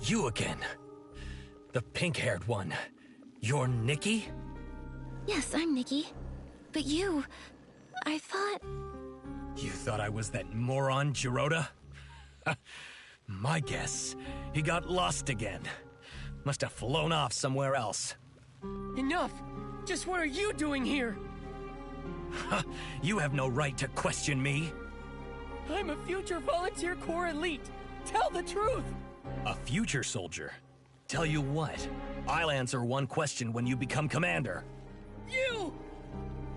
You again. The pink-haired one. You're Nikki? Yes, I'm Nikki. But you... I thought... You thought I was that moron, Jirota? My guess, he got lost again. Must have flown off somewhere else. Enough! Just what are you doing here? You have no right to question me. I'm a future Volunteer Corps elite. Tell the truth! A future soldier? Tell you what, I'll answer one question when you become commander. You!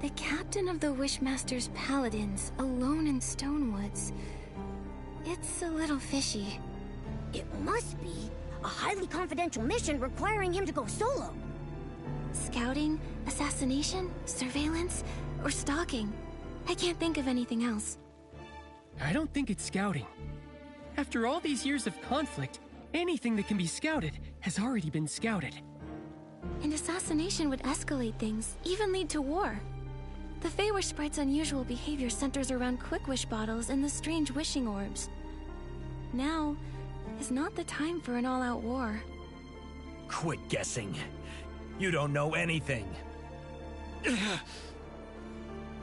The captain of the Wishmaster's Paladins, alone in Stonewoods. It's a little fishy. It must be a highly confidential mission requiring him to go solo. Scouting, assassination, surveillance, or stalking. I can't think of anything else. I don't think it's scouting. After all these years of conflict, anything that can be scouted has already been scouted. An assassination would escalate things, even lead to war. The Feywish Sprite's unusual behavior centers around quick wish bottles and the strange wishing orbs. Now is not the time for an all-out war. Quit guessing. You don't know anything.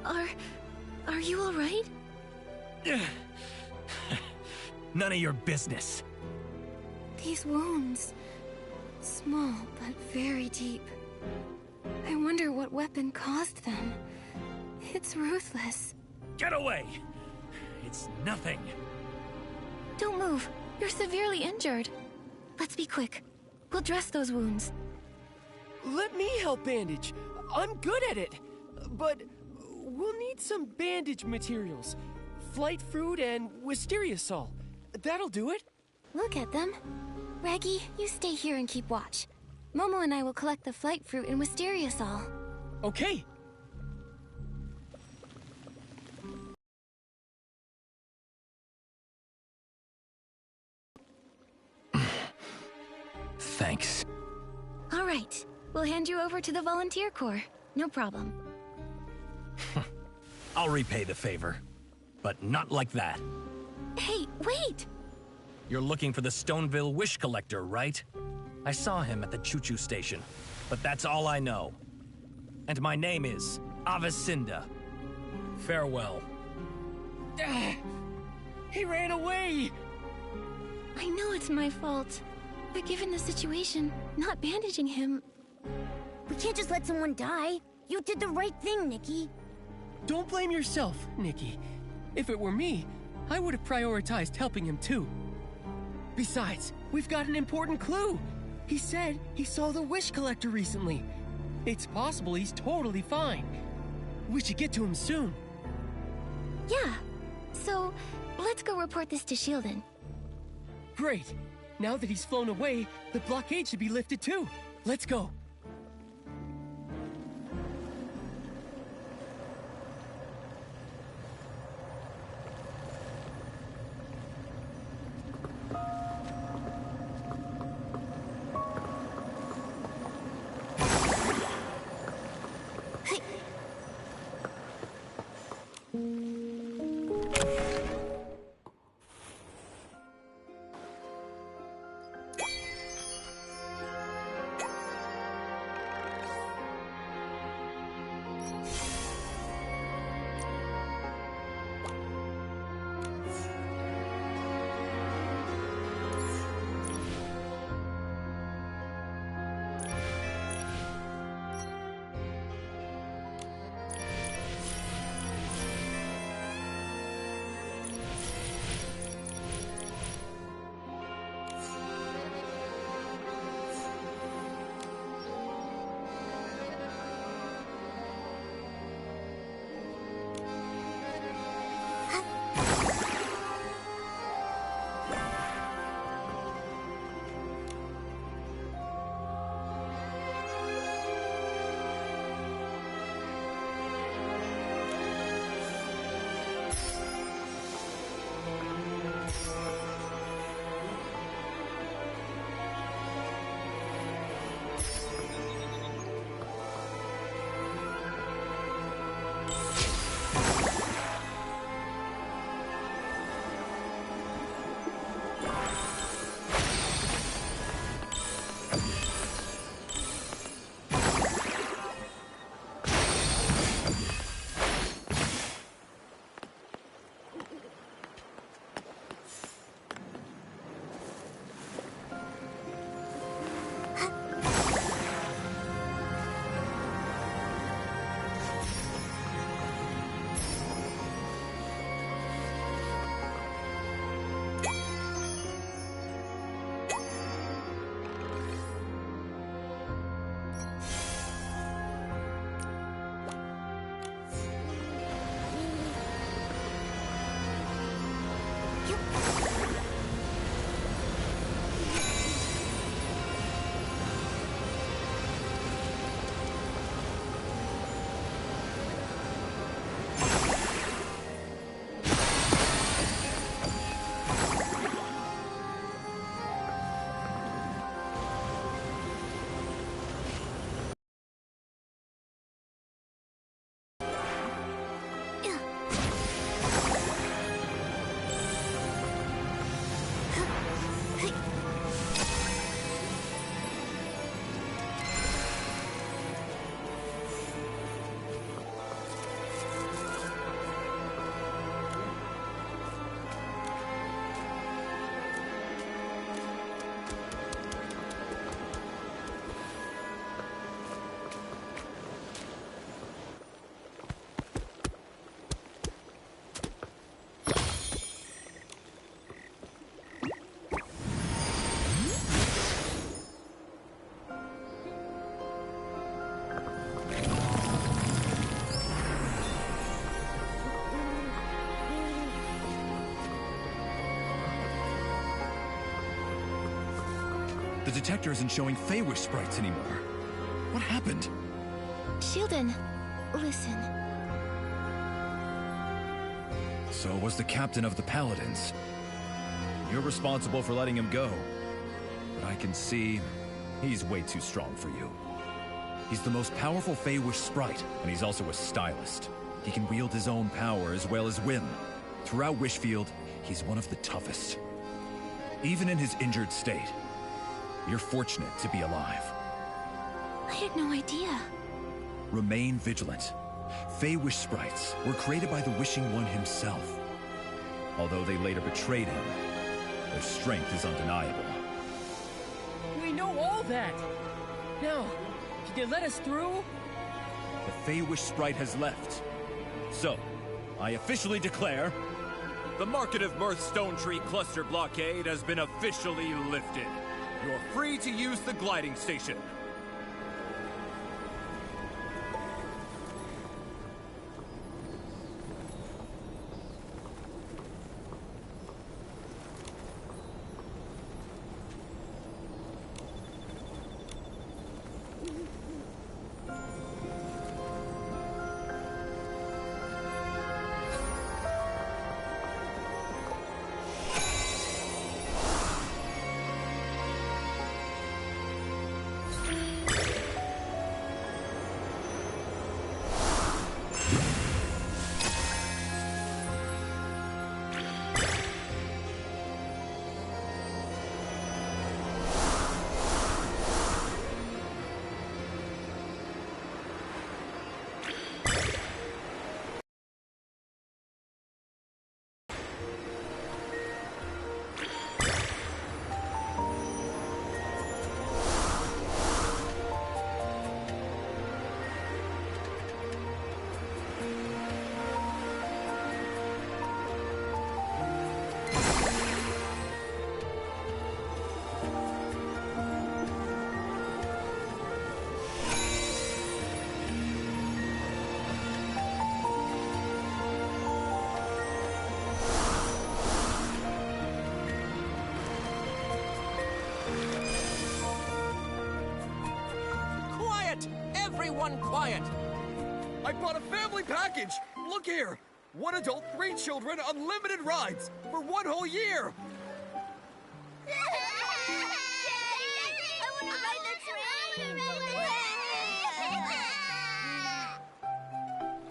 Are you all right? None of your business. These wounds, small but very deep. I wonder what weapon caused them. It's ruthless. Get away! It's nothing. Don't move. You're severely injured. Let's be quick. We'll dress those wounds. Let me help bandage. I'm good at it. But we'll need some bandage materials. Flight fruit and wisteria sol. That'll do it. Look at them. Raggy, you stay here and keep watch. Momo and I will collect the flight fruit and wisteria sol. Okay. Thanks. All right. We'll hand you over to the Volunteer Corps. No problem. I'll repay the favor. But not like that. Hey, wait! You're looking for the Stoneville Wish Collector, right? I saw him at the choo-choo station, but that's all I know. And my name is Avicinda. Farewell. He ran away! I know it's my fault. But given the situation, not bandaging him... We can't just let someone die. You did the right thing, Nikki. Don't blame yourself, Nikki. If it were me, I would have prioritized helping him too. Besides, we've got an important clue. He said he saw the Wish Collector recently. It's possible he's totally fine. We should get to him soon. Yeah. So, let's go report this to Shieldon. Great. Now that he's flown away, the blockade should be lifted too. Let's go. The detector isn't showing Feywish sprites anymore. What happened? Shieldon, listen. So it was the captain of the Paladins. You're responsible for letting him go. But I can see he's way too strong for you. He's the most powerful Feywish sprite, and he's also a stylist. He can wield his own power as well as whim. Throughout Wishfield, he's one of the toughest. Even in his injured state, you're fortunate to be alive. I had no idea. Remain vigilant. Feywish sprites were created by the Wishing One himself. Although they later betrayed him, their strength is undeniable. We know all that! Now, can you let us through? The Feywish sprite has left. So, I officially declare... The Market of Mirth Stone Tree Cluster blockade has been officially lifted. You're free to use the gliding station. Everyone quiet! I bought a family package! Look here! 1 adult, 3 children, unlimited rides! For 1 whole year! I want to ride the train!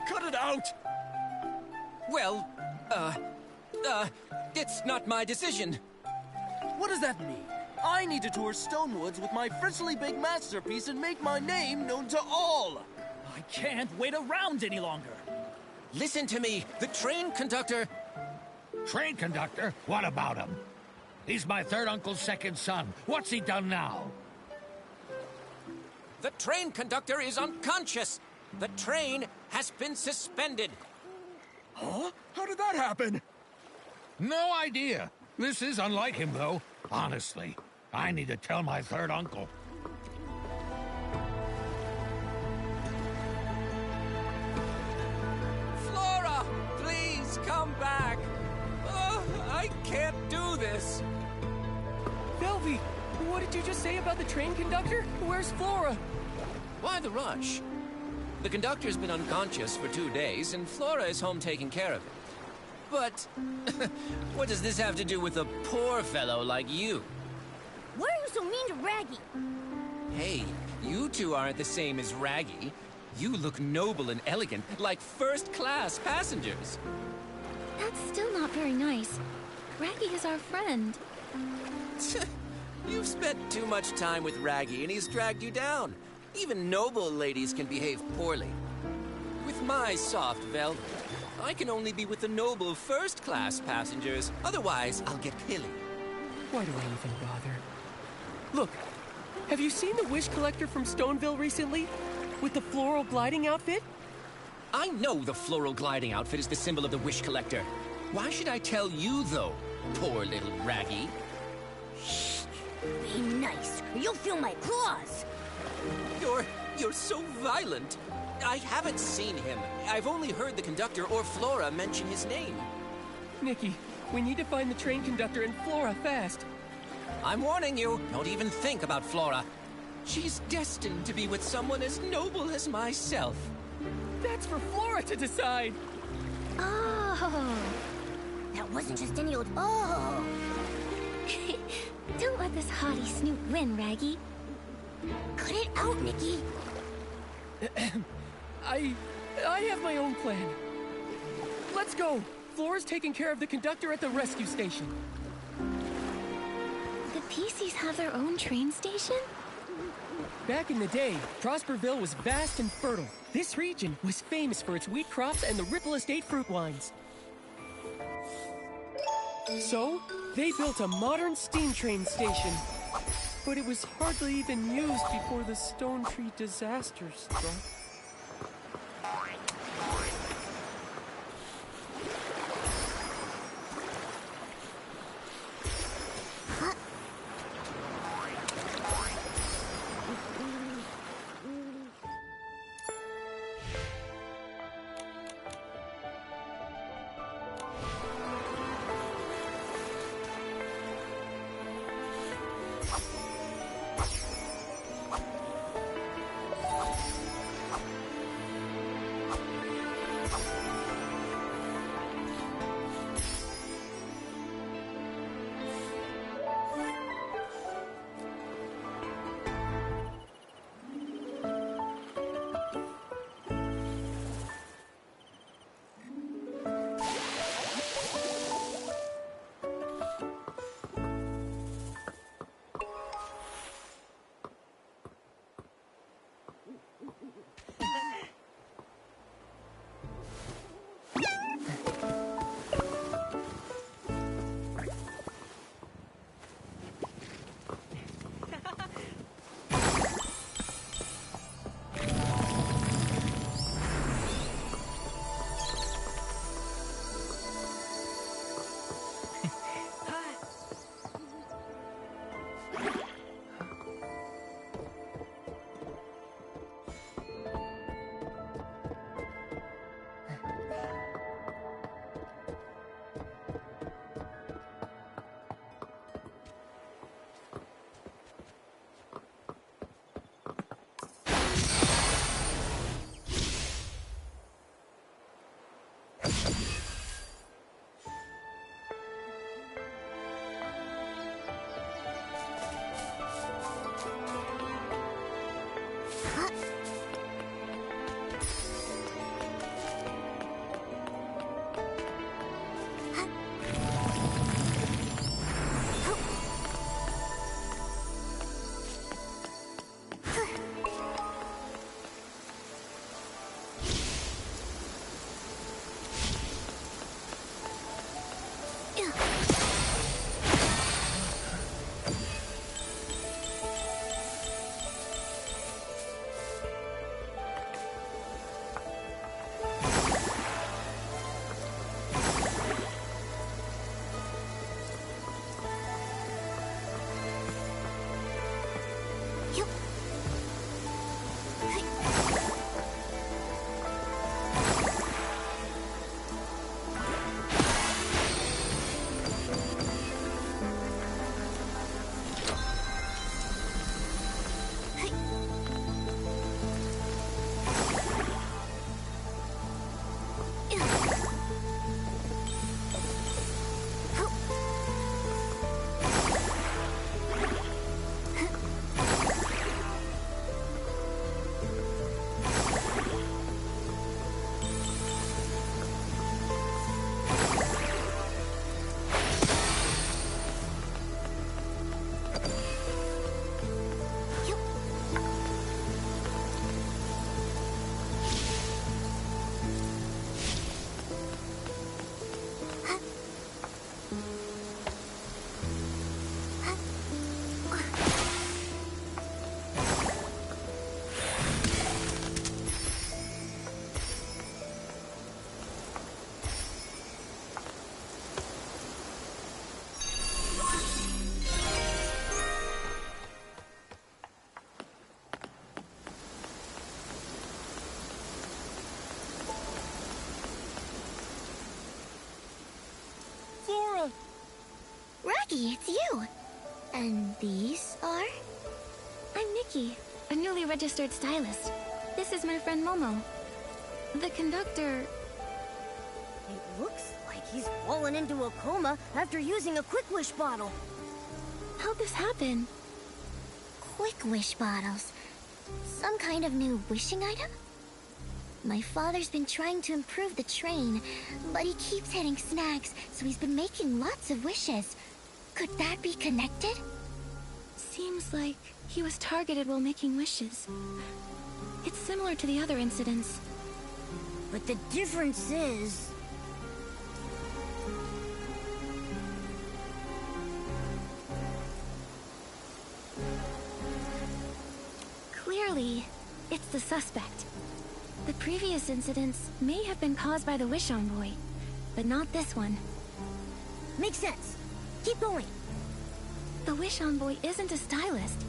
Cut it out! Well, it's not my decision. What does that mean? I need to tour Stonewoods with my frizzly big masterpiece and make my name known to all! I can't wait around any longer. Listen to me. The train conductor... Train conductor? What about him? He's my third uncle's second son. What's he done now? The train conductor is unconscious. The train has been suspended. Huh? How did that happen? No idea. This is unlike him, though. Honestly, I need to tell my third uncle. Flora, please come back. I can't do this. Velvy, what did you just say about the train conductor? Where's Flora? Why the rush? The conductor's been unconscious for 2 days, and Flora is home taking care of it. But what does this have to do with a poor fellow like you? Why are you so mean to Raggy? Hey, you two aren't the same as Raggy. You look noble and elegant, like first-class passengers. That's still not very nice. Raggy is our friend. You've spent too much time with Raggy, and he's dragged you down. Even noble ladies can behave poorly. With my soft velvet, I can only be with the noble first-class passengers. Otherwise, I'll get pilly. Why do I even bother? Look, have you seen the Wish Collector from Stoneville recently? With the floral gliding outfit? I know the floral gliding outfit is the symbol of the Wish Collector. Why should I tell you, though, poor little Raggy? Be nice, or you'll feel my claws! You're so violent. I haven't seen him. I've only heard the conductor or Flora mention his name. Nikki, we need to find the train conductor and Flora fast. I'm warning you, don't even think about Flora. She's destined to be with someone as noble as myself. That's for Flora to decide. Oh. That wasn't just any old oh. Don't let this haughty snoot win, Raggy. Cut it out, Nikki. I have my own plan. Let's go. Flora's taking care of the conductor at the rescue station. The PCs have their own train station? Back in the day, Prosperville was vast and fertile. This region was famous for its wheat crops and the Ripple Estate fruit wines. So, they built a modern steam train station. But it was hardly even used before the Stone Tree disaster struck. Raggy, it's you! And these are? I'm Nikki, a newly registered stylist. This is my friend Momo. The conductor... It looks like he's fallen into a coma after using a Quick Wish bottle. How'd this happen? Quick Wish bottles. Some kind of new wishing item? My father's been trying to improve the train, but he keeps hitting snags, so he's been making lots of wishes. Could that be connected? Seems like he was targeted while making wishes. It's similar to the other incidents. But the difference is... Clearly, it's the suspect. The previous incidents may have been caused by the Wish Envoy, but not this one. Makes sense. Keep going. The Wish Envoy isn't a stylist.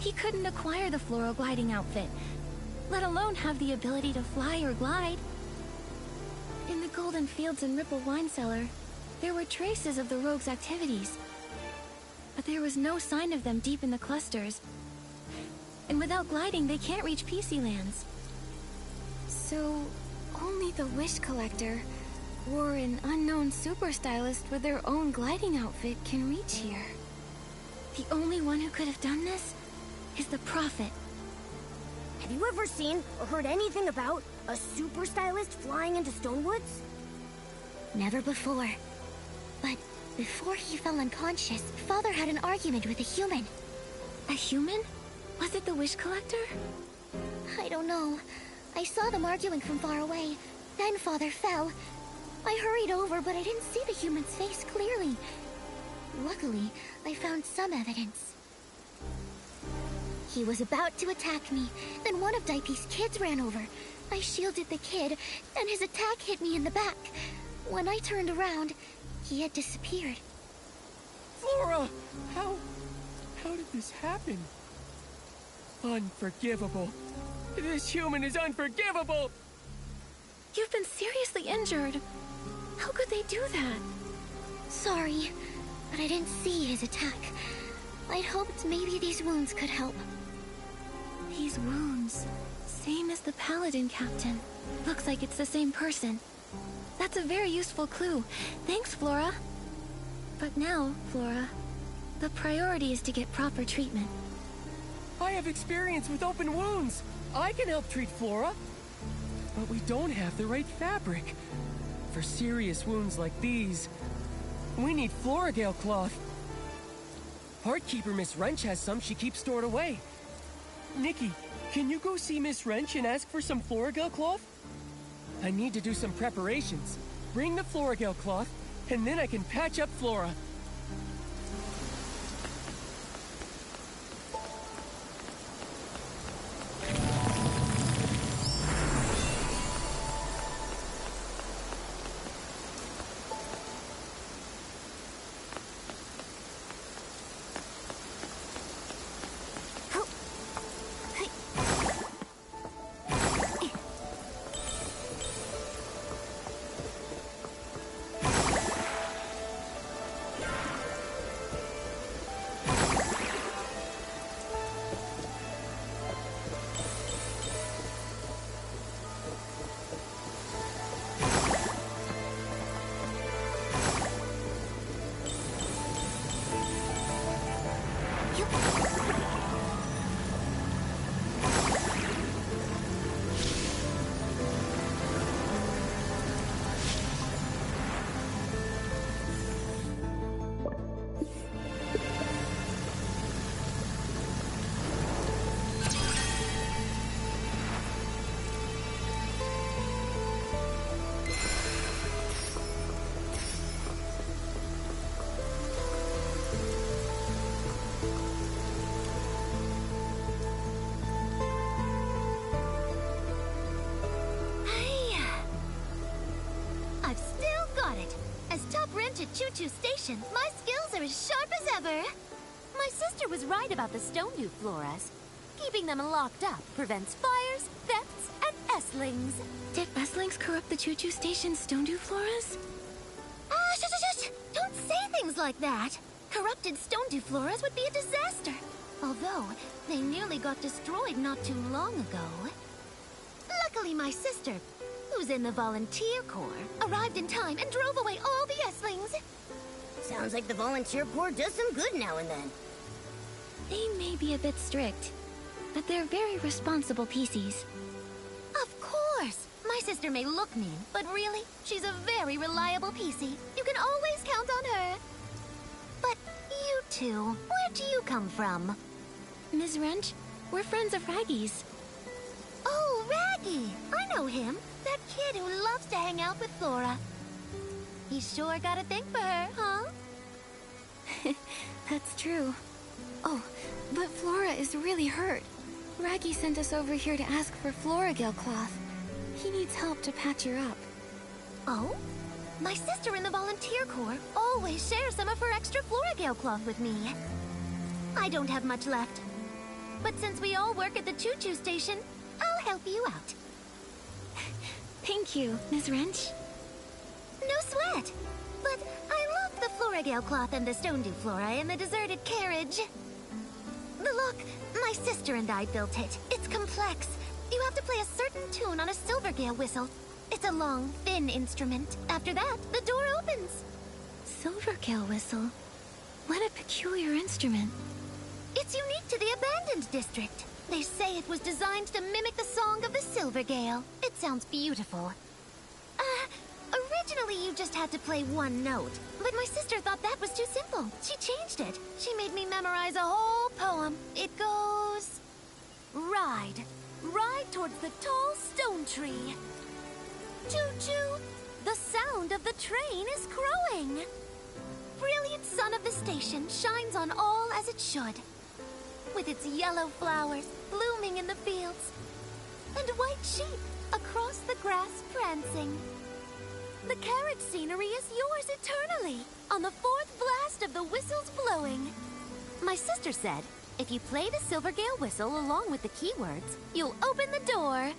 He couldn't acquire the floral gliding outfit, let alone have the ability to fly or glide. In the Golden Fields and Ripple Wine Cellar, there were traces of the rogue's activities, but there was no sign of them deep in the clusters. And without gliding, they can't reach PC lands. So, only the Wish Collector, or an unknown super stylist with their own gliding outfit can reach here. The only one who could have done this is the Prophet. Have you ever seen or heard anything about a super stylist flying into Stonewoods? Never before. But before he fell unconscious, Father had an argument with a human. A human? Was it the Wish Collector? I don't know. I saw them arguing from far away. Then Father fell. I hurried over, but I didn't see the human's face clearly. Luckily, I found some evidence. He was about to attack me, then one of Daipi's kids ran over. I shielded the kid, and his attack hit me in the back. When I turned around, he had disappeared. Flora! How did this happen? Unforgivable. This human is unforgivable! You've been seriously injured. How could they do that? Sorry, but I didn't see his attack. I'd hoped maybe these wounds could help. These wounds, same as the Paladin Captain. Looks like it's the same person. That's a very useful clue. Thanks, Flora. But now, Flora, the priority is to get proper treatment. I have experience with open wounds. I can help treat Flora. But we don't have the right fabric. For serious wounds like these, we need Floragale cloth. Heartkeeper Miss Wrench has some she keeps stored away. Nikki, can you go see Miss Wrench and ask for some Floragale cloth? I need to do some preparations. Bring the Floragale cloth, and then I can patch up Flora. At Choo-Choo Station, my skills are as sharp as ever. My sister was right about the Stonedew floras. Keeping them locked up prevents fires, thefts, and S-lings. Did S-lings corrupt the Choo-Choo Station's Stonedew floras? Shush! Don't say things like that. Corrupted Stonedew floras would be a disaster. Although, they nearly got destroyed not too long ago. Luckily, my sister, who's in the Volunteer Corps, arrived in time and drove away all the S-lings. Sounds like the Volunteer Corps does some good now and then. They may be a bit strict, but they're very responsible PCs. Of course! My sister may look mean, but really, she's a very reliable PC. You can always count on her. But you two, where do you come from? Ms. Wrench, we're friends of Raggy's. Oh, Raggy! I know him. That kid who loves to hang out with Flora. He sure got a thing for her, huh? That's true. Oh, but Flora is really hurt. Raggy sent us over here to ask for Floragale cloth. He needs help to patch her up. Oh? My sister in the Volunteer Corps always shares some of her extra Floragale cloth with me. I don't have much left. But since we all work at the choo-choo station, I'll help you out. Thank you, Ms. Wrench. No sweat. But I love the Floragale cloth and the Stonedew flora in the deserted carriage. The look, my sister and I built it. It's complex. You have to play a certain tune on a Silvergale whistle. It's a long, thin instrument. After that, the door opens. Silvergale whistle? What a peculiar instrument. It's unique to the abandoned district. They say it was designed to mimic the song of the Silvergale. It sounds beautiful. Originally you just had to play one note, but my sister thought that was too simple. She changed it. She made me memorize a whole poem. It goes... Ride. Ride towards the tall stone tree. Choo-choo! The sound of the train is crowing. Brilliant sun of the station shines on all as it should. With its yellow flowers blooming in the fields. And white sheep across the grass prancing. The carriage scenery is yours eternally, on the fourth blast of the whistles blowing. My sister said, if you play the Silvergale whistle along with the keywords, you'll open the door.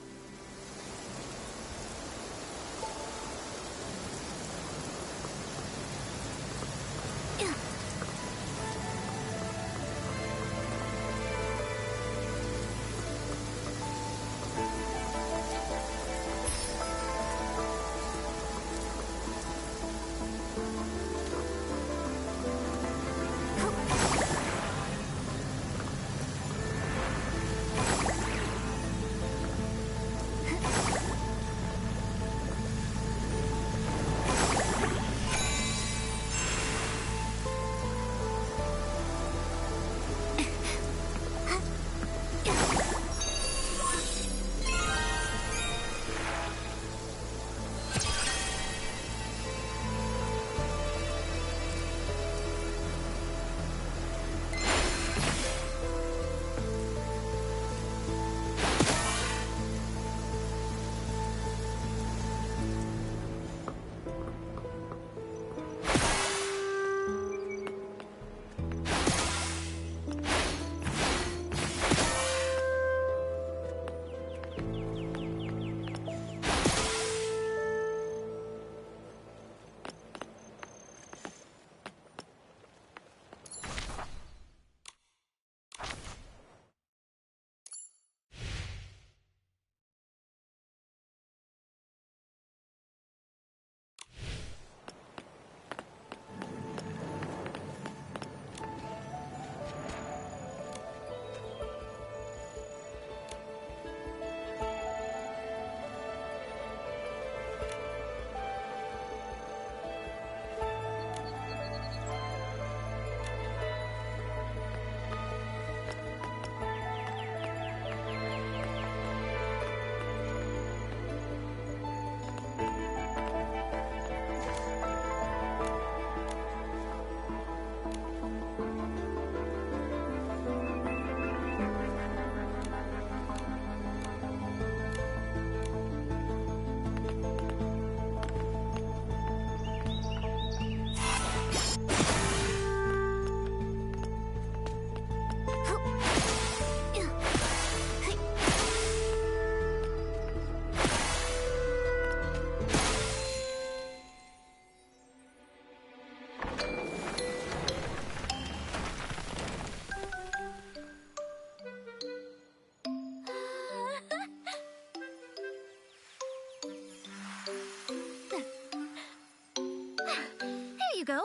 go.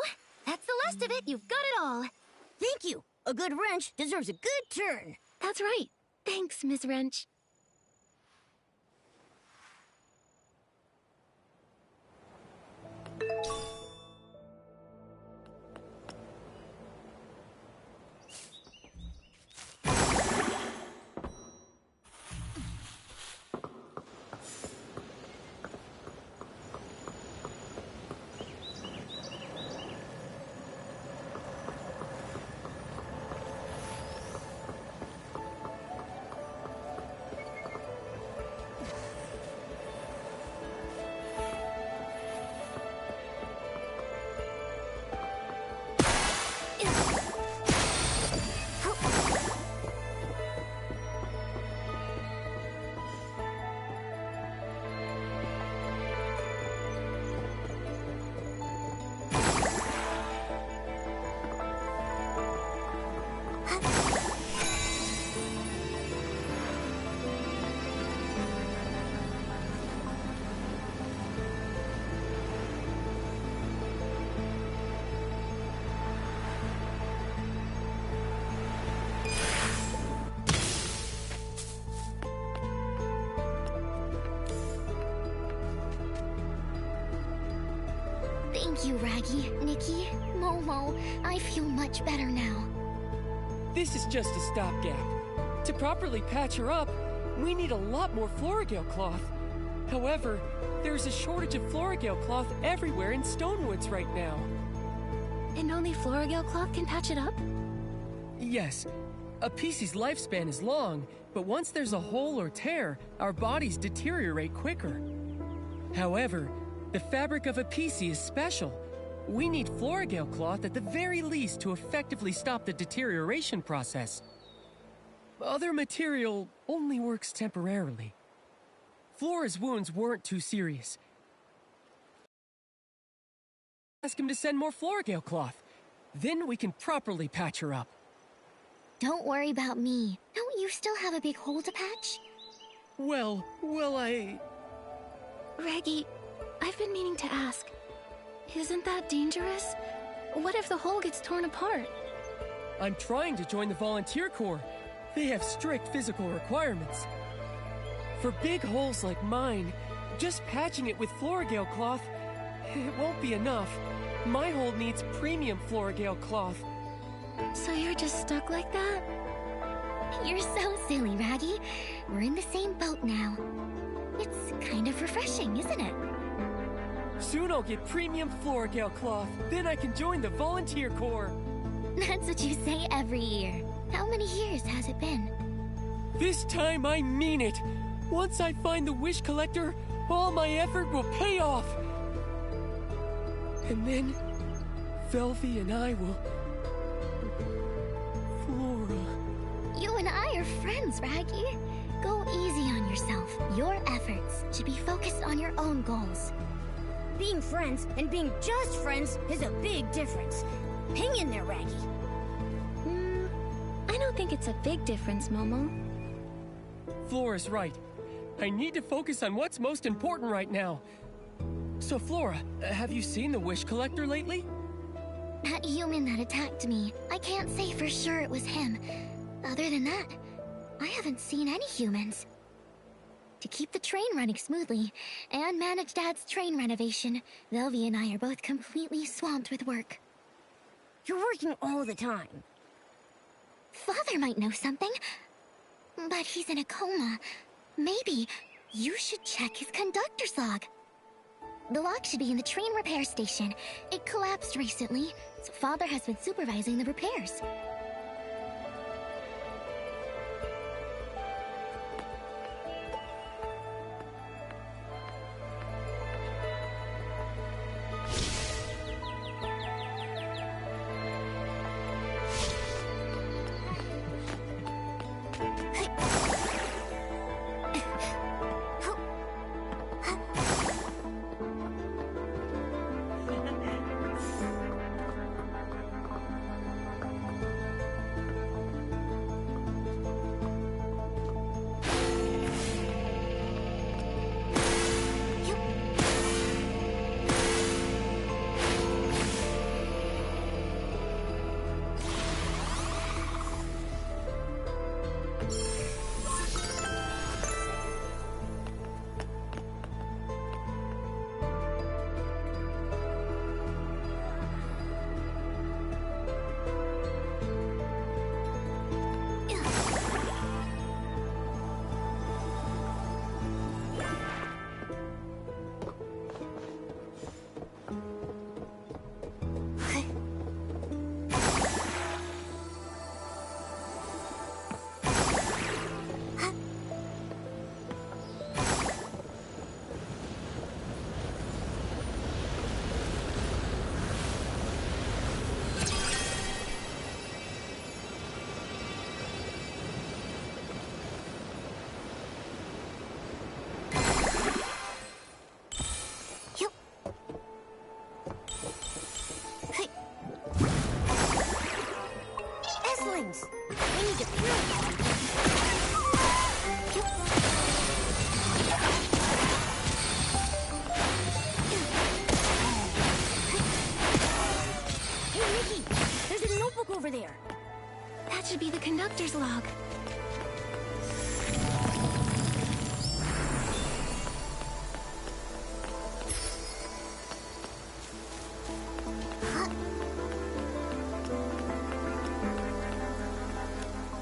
That's the last of it. You've got it all. Thank you. A good wrench deserves a good turn. That's right. Thanks, Miss Wrench. Thank you, Raggy, Nikki, Momo. I feel much better now. This is just a stopgap. To properly patch her up, we need a lot more Florigale cloth. However, there's a shortage of Florigale cloth everywhere in Stonewoods right now. And only Florigale cloth can patch it up? Yes, a PC's lifespan is long, but once there's a hole or tear, our bodies deteriorate quicker. However, the fabric of a PC is special. We need Florigale cloth at the very least to effectively stop the deterioration process. Other material only works temporarily. Flora's wounds weren't too serious. Ask him to send more Florigale cloth. Then we can properly patch her up. Don't worry about me. Don't you still have a big hole to patch? Well, Reggie, I've been meaning to ask. Isn't that dangerous? What if the hole gets torn apart? I'm trying to join the volunteer corps. They have strict physical requirements. For big holes like mine, just patching it with Florigale cloth, it won't be enough. My hole needs premium Florigale cloth. So you're just stuck like that? You're so silly, Raggy. We're in the same boat now. It's kind of refreshing, isn't it? Soon I'll get premium Florigale cloth. Then I can join the volunteer corps. That's what you say every year. How many years has it been? This time I mean it. Once I find the wish collector, all my effort will pay off. And then, Velvy and I will... Flora... You and I are friends, Raggy. Go easy on yourself. Your efforts should be focused on your own goals. Being friends and being just friends is a big difference. Hang in there, Raggy. I don't think it's a big difference, Momo. Flora's right. I need to focus on what's most important right now. So, Flora, have you seen the wish collector lately? That human that attacked me, I can't say for sure it was him. Other than that, I haven't seen any humans. To keep the train running smoothly and manage Dad's train renovation, Velvy and I are both completely swamped with work. You're working all the time. Father might know something, but he's in a coma. Maybe you should check his conductor's log. The log should be in the train repair station. It collapsed recently, so Father has been supervising the repairs. things. We need to purify them. Hey, Nikki! There's a notebook over there. That should be the conductor's log.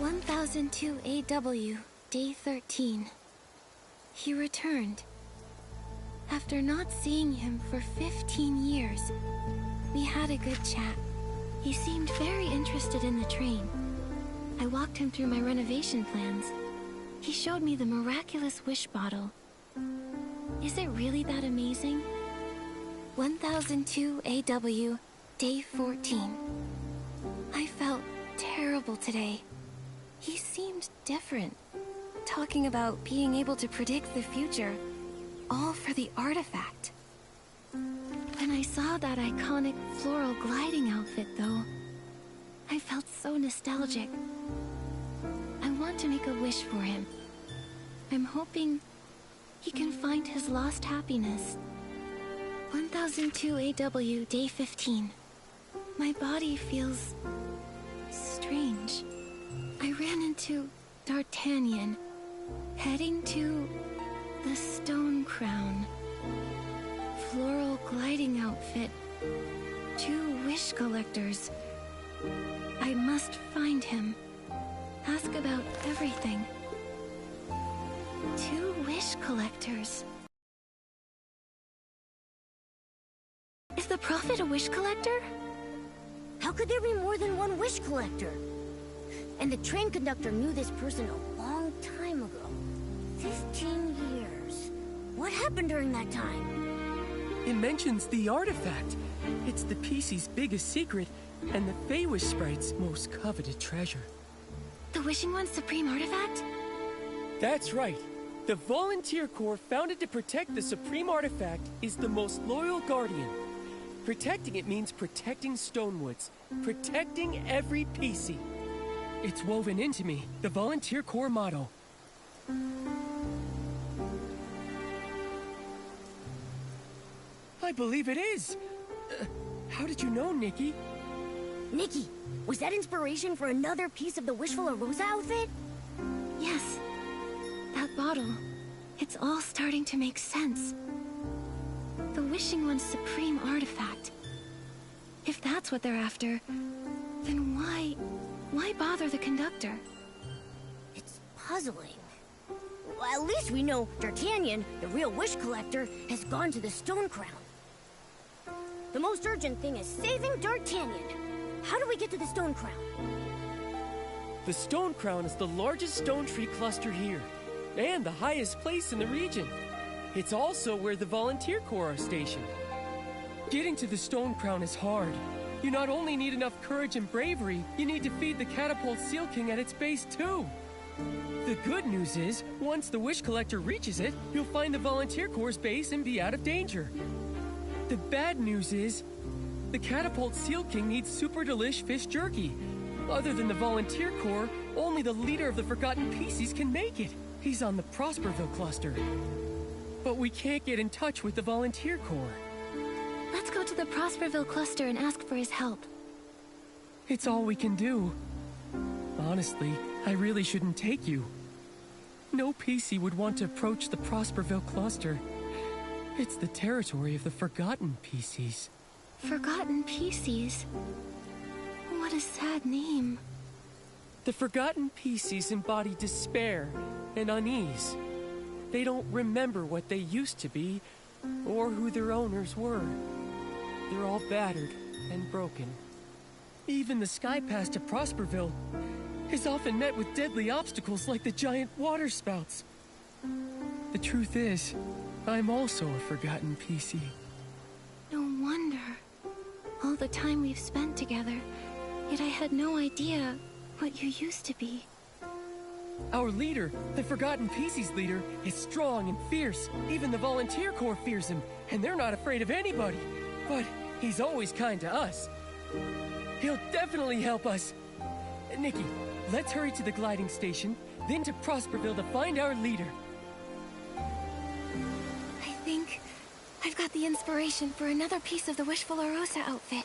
"1002 AW, day 13. He returned. After not seeing him for 15 years, we had a good chat. He seemed very interested in the train. I walked him through my renovation plans. He showed me the miraculous wish bottle. Is it really that amazing? 1002 AW, day 14. I felt terrible today. He seemed different, talking about being able to predict the future, all for the artifact. When I saw that iconic floral gliding outfit, though, I felt so nostalgic. I want to make a wish for him. I'm hoping he can find his lost happiness. 1002 AW, day 15. My body feels strange. I ran into D'Artagnan, heading to the Stone Crown. Floral gliding outfit. 2 wish collectors. I must find him. Ask about everything. 2 wish collectors. Is the Prophet a wish collector? How could there be more than one wish collector? And the train conductor knew this person a long time ago. 15 years. What happened during that time? It mentions the artifact. It's the PC's biggest secret, and the Feywish Sprite's most coveted treasure. The Wishing One's supreme artifact? That's right. The Volunteer Corps, founded to protect the supreme artifact, is the most loyal guardian. Protecting it means protecting Stonewoods, protecting every PC. It's woven into me, the Volunteer Corps motto. I believe it is. How did you know, Nikki? Nikki, was that inspiration for another piece of the Wishful Rosa outfit? Yes. That bottle. It's all starting to make sense. The Wishing One's supreme artifact. If that's what they're after, then why bother the conductor? It's puzzling. Well, at least we know D'Artagnan, the real wish collector, has gone to the Stone Crown. The most urgent thing is saving D'Artagnan. How do we get to the Stone Crown? The Stone Crown is the largest stone tree cluster here, and the highest place in the region. It's also where the Volunteer Corps are stationed. Getting to the Stone Crown is hard. You not only need enough courage and bravery, you need to feed the Catapult Seal King at its base too. The good news is, once the Wish Collector reaches it, you'll find the Volunteer Corps' base and be out of danger. The bad news is, the Catapult Seal King needs super delish fish jerky. Other than the Volunteer Corps, only the leader of the Forgotten PCs can make it. He's on the Prosperville cluster. But we can't get in touch with the Volunteer Corps. Let's go to the Prosperville cluster and ask for his help. It's all we can do. Honestly, I really shouldn't take you. No PC would want to approach the Prosperville cluster. It's the territory of the Forgotten PCs. Forgotten PCs? What a sad name. The Forgotten PCs embody despair and unease. They don't remember what they used to be, or who their owners were. They're all battered and broken. Even the sky pass to Prosperville is often met with deadly obstacles like the giant water spouts. The truth is, I'm also a Forgotten PC. No wonder. All the time we've spent together, yet I had no idea what you used to be. Our leader, the Forgotten PC's leader, is strong and fierce. Even the Volunteer Corps fears him, and they're not afraid of anybody. But he's always kind to us. He'll definitely help us. Nikki, let's hurry to the gliding station, then to Prosperville to find our leader. I think I've got the inspiration for another piece of the Wishful Arosa outfit.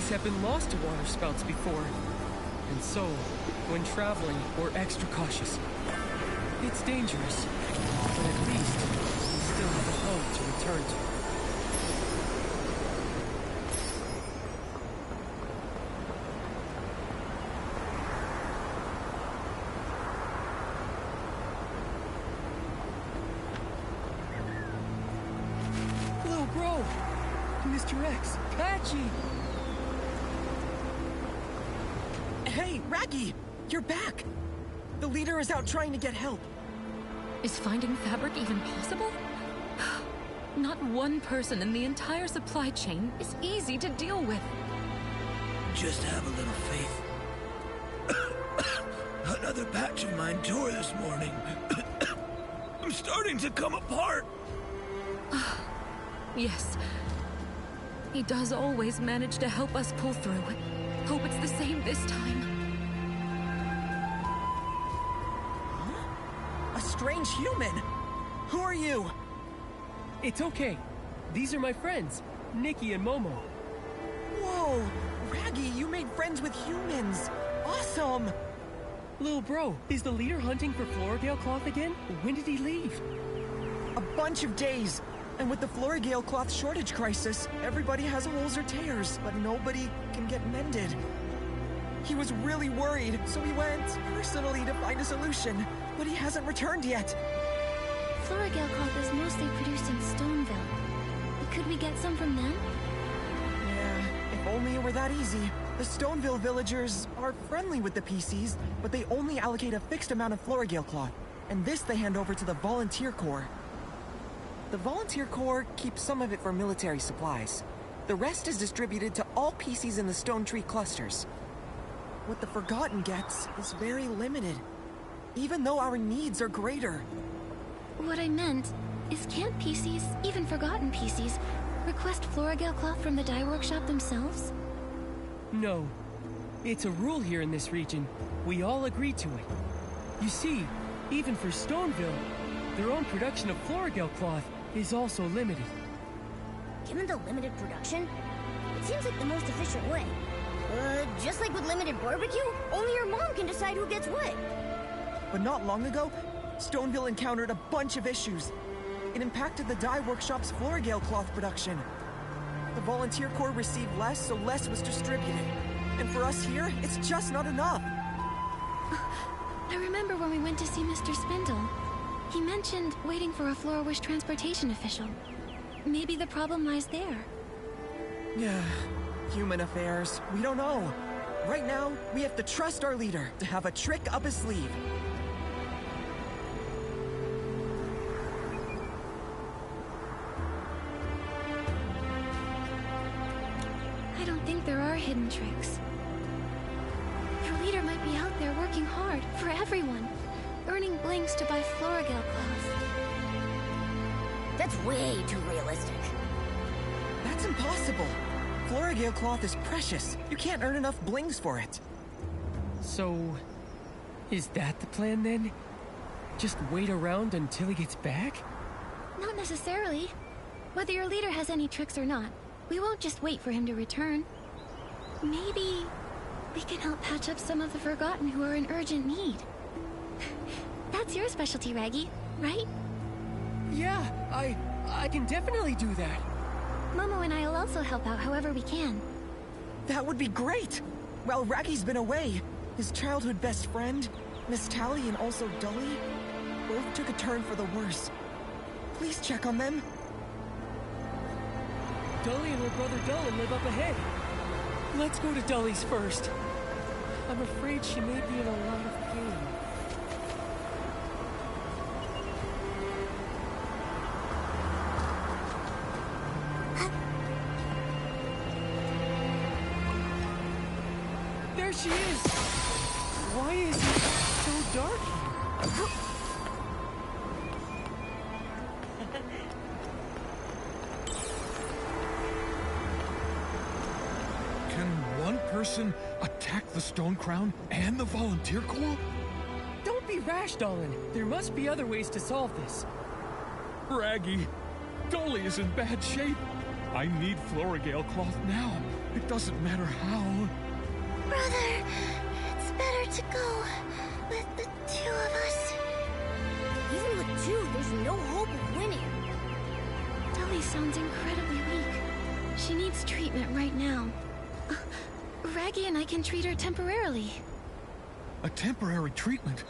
Have been lost to water spouts before, and so, when traveling, we're extra cautious. It's dangerous, but at least we still have a home to return to. Little bro! Mr. X! Patchy! Hey, Raggy! You're back! The leader is out trying to get help. Is finding fabric even possible? Not one person in the entire supply chain is easy to deal with. Just have a little faith. Another patch of mine tore this morning. I'm starting to come apart. Yes. He does always manage to help us pull through. Hope it's the same this time. Huh? A strange human! Who are you? It's okay. These are my friends, Nikki and Momo. Whoa! Raggy, you made friends with humans! Awesome! Little bro, is the leader hunting for Florigale cloth again? When did he leave? A bunch of days. And with the Florigale cloth shortage crisis, everybody has holes or tears, but nobody can get mended. He was really worried, so he went personally to find a solution, but he hasn't returned yet. Florigale cloth is mostly produced in Stoneville. Could we get some from them? Yeah, if only it were that easy. The Stoneville villagers are friendly with the PCs, but they only allocate a fixed amount of Florigale cloth, and this they hand over to the Volunteer Corps. The Volunteer Corps keeps some of it for military supplies. The rest is distributed to all PCs in the Stone Tree clusters. What the Forgotten gets is very limited, even though our needs are greater. What I meant is, can't PCs, even Forgotten PCs, request Florigale cloth from the dye workshop themselves? No. It's a rule here in this region. We all agree to it. You see, even for Stoneville, their own production of Florigale cloth is also limited. Given the limited production, it seems like the most efficient way. Just like with limited barbecue, only your mom can decide who gets what. But not long ago, Stoneville encountered a bunch of issues. It impacted the dye workshop's Florigale cloth production. The Volunteer Corps received less, so less was distributed. And for us here, it's just not enough. I remember when we went to see Mr. Spindle. He mentioned waiting for a Flora-Wish transportation official. Maybe the problem lies there. Yeah, human affairs. We don't know. Right now, we have to trust our leader to have a trick up his sleeve. I don't think there are hidden tricks. Your leader might be out there working hard for everyone, earning blinks to buy Florigale cloth. That's way too realistic. That's impossible. Florigale cloth is precious. You can't earn enough blings for it. So, is that the plan then? Just wait around until he gets back? Not necessarily. Whether your leader has any tricks or not, we won't just wait for him to return. Maybe we can help patch up some of the Forgotten who are in urgent need. That's your specialty, Raggy, right? Yeah, I can definitely do that. Momo and I will also help out however we can. That would be great! While Raggy's been away, his childhood best friend, Miss Tally, and also Dully, both took a turn for the worse. Please check on them. Dully and her brother Dullin live up ahead. Let's go to Dully's first. I'm afraid she may be in a lot of pain. There she is! Why is it so dark here? Can one person attack the Stone Crown and the Volunteer Corps? Don't be rash, Dullin. There must be other ways to solve this. Raggy, Dolly is in bad shape. I need Florigale cloth now. It doesn't matter how. Brother, it's better to go with the two of us. Even with two, there's no hope of winning. Dully sounds incredibly weak. She needs treatment right now. Raggy and I can treat her temporarily. A temporary treatment?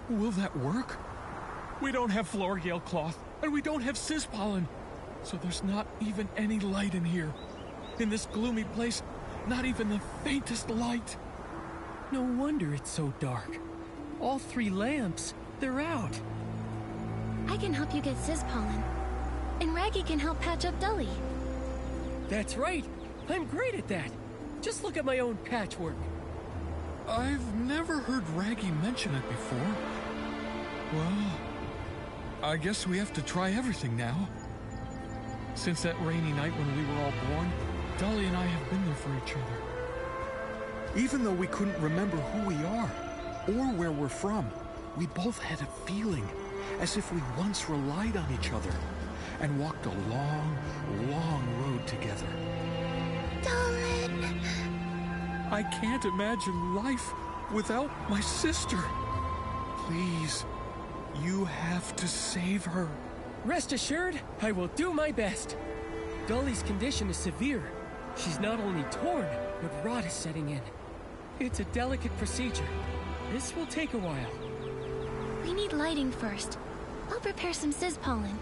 Will that work? We don't have Florigale cloth, and we don't have Cispollen, so there's not even any light in here. In this gloomy place, not even the faintest light. No wonder it's so dark. All 3 lamps, they're out. I can help you get Cispollen. And Raggy can help patch up Dully. That's right. I'm great at that. Just look at my own patchwork. I've never heard Raggy mention it before. Well, I guess we have to try everything now. Since that rainy night when we were all born, Dolly and I have been there for each other. Even though we couldn't remember who we are, or where we're from, we both had a feeling as if we once relied on each other and walked a long, long road together. Dolan! I can't imagine life without my sister. Please, you have to save her. Rest assured, I will do my best. Dully's condition is severe. She's not only torn, but rot is setting in. It's a delicate procedure. This will take a while. We need lighting first. I'll prepare some Cispollen.